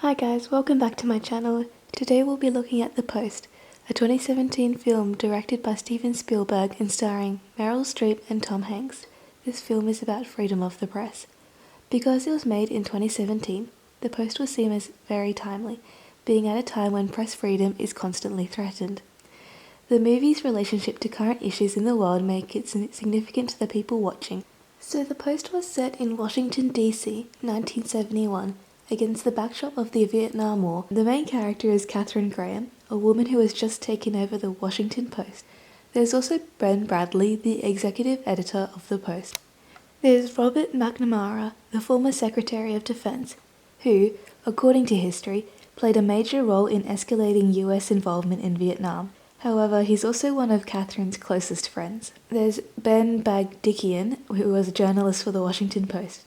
Hi guys, welcome back to my channel. Today we'll be looking at The Post, a 2017 film directed by Steven Spielberg and starring Meryl Streep and Tom Hanks. This film is about freedom of the press. Because it was made in 2017, The Post was seen as very timely, being at a time when press freedom is constantly threatened. The movie's relationship to current issues in the world make it significant to the people watching. So The Post was set in Washington, D.C., 1971, against the backdrop of the Vietnam War. The main character is Katharine Graham, a woman who has just taken over the Washington Post. There's also Ben Bradlee, the executive editor of the Post. There's Robert McNamara, the former Secretary of Defense, who, according to history, played a major role in escalating US involvement in Vietnam. However, he's also one of Katharine's closest friends. There's Ben Bagdikian, who was a journalist for the Washington Post,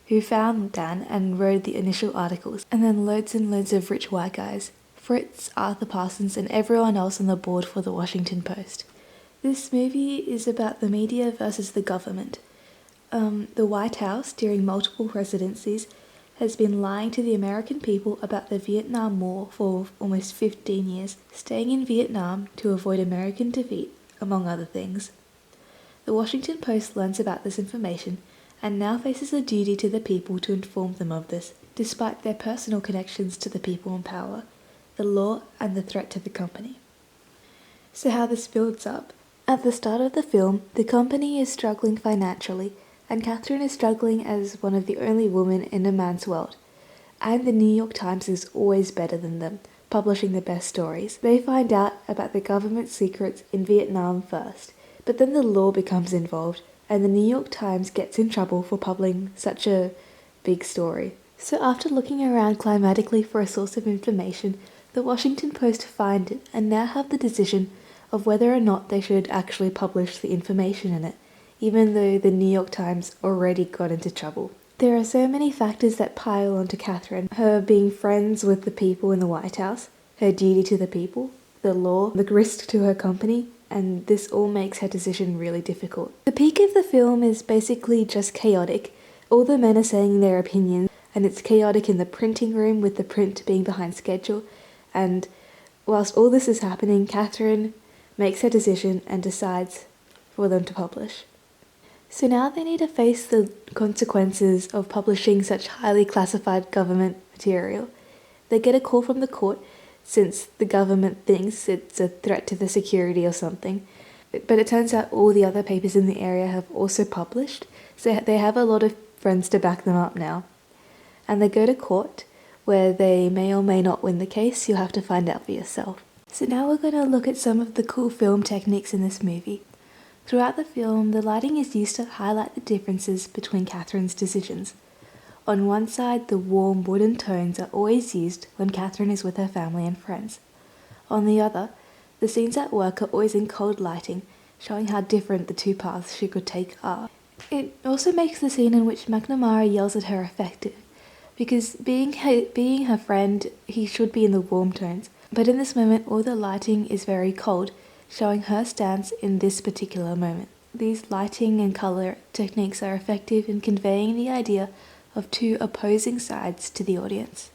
who found Dan and wrote the initial articles, and then loads and loads of rich white guys, Fritz, Arthur Parsons, and everyone else on the board for the Washington Post. This movie is about the media versus the government. The White House, during multiple presidencies, has been lying to the American people about the Vietnam War for almost 15 years, staying in Vietnam to avoid American defeat, among other things. The Washington Post learns about this information and now faces a duty to the people to inform them of this, despite their personal connections to the people in power, the law, and the threat to the company. So how this builds up. At the start of the film, the company is struggling financially, and Katharine is struggling as one of the only women in a man's world. And the New York Times is always better than them, publishing the best stories. They find out about the government secrets in Vietnam first, but then the law becomes involved, and the New York Times gets in trouble for publishing such a big story. So after looking around climatically for a source of information, the Washington Post find it and now have the decision of whether or not they should actually publish the information in it, even though the New York Times already got into trouble. There are so many factors that pile onto Katharine: her being friends with the people in the White House, her duty to the people, the law, the risk to her company, and this all makes her decision really difficult. The peak of the film is basically just chaotic. All the men are saying their opinions, and it's chaotic in the printing room with the print being behind schedule, and whilst all this is happening, Katharine makes her decision and decides for them to publish. So now they need to face the consequences of publishing such highly classified government material. They get a call from the court since the government thinks it's a threat to the security or something. But it turns out all the other papers in the area have also published, so they have a lot of friends to back them up now. And they go to court, where they may or may not win the case. You'll have to find out for yourself. So now we're going to look at some of the cool film techniques in this movie. Throughout the film, the lighting is used to highlight the differences between Katharine's decisions. On one side, the warm wooden tones are always used when Katharine is with her family and friends. On the other, the scenes at work are always in cold lighting, showing how different the two paths she could take are. It also makes the scene in which McNamara yells at her effective, because being her friend, he should be in the warm tones. But in this moment, all the lighting is very cold, showing her stance in this particular moment. These lighting and colour techniques are effective in conveying the idea of two opposing sides to the audience.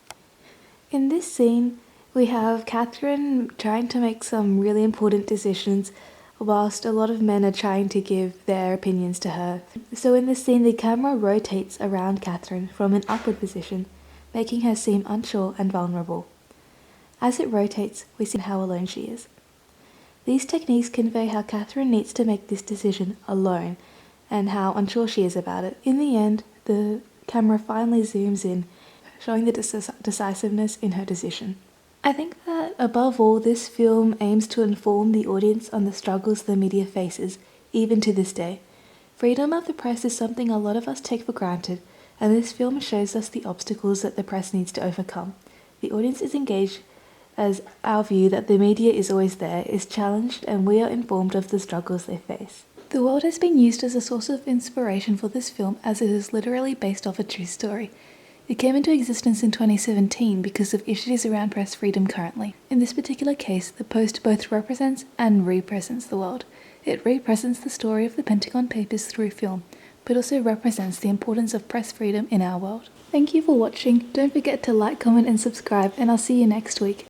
In this scene, we have Katharine trying to make some really important decisions whilst a lot of men are trying to give their opinions to her. So in this scene, the camera rotates around Katharine from an upward position, making her seem unsure and vulnerable. As it rotates, we see how alone she is. These techniques convey how Katharine needs to make this decision alone and how unsure she is about it. In the end, the camera finally zooms in, showing the decisiveness in her decision. I think that above all, this film aims to inform the audience on the struggles the media faces, even to this day. Freedom of the press is something a lot of us take for granted, and this film shows us the obstacles that the press needs to overcome. The audience is engaged as our view that the media is always there is challenged, and we are informed of the struggles they face. The world has been used as a source of inspiration for this film, as it is literally based off a true story. It came into existence in 2017 because of issues around press freedom currently. In this particular case, the Post both represents and represents the world. It represents the story of the Pentagon Papers through film, but also represents the importance of press freedom in our world. Thank you for watching. Don't forget to like, comment and subscribe, and I'll see you next week.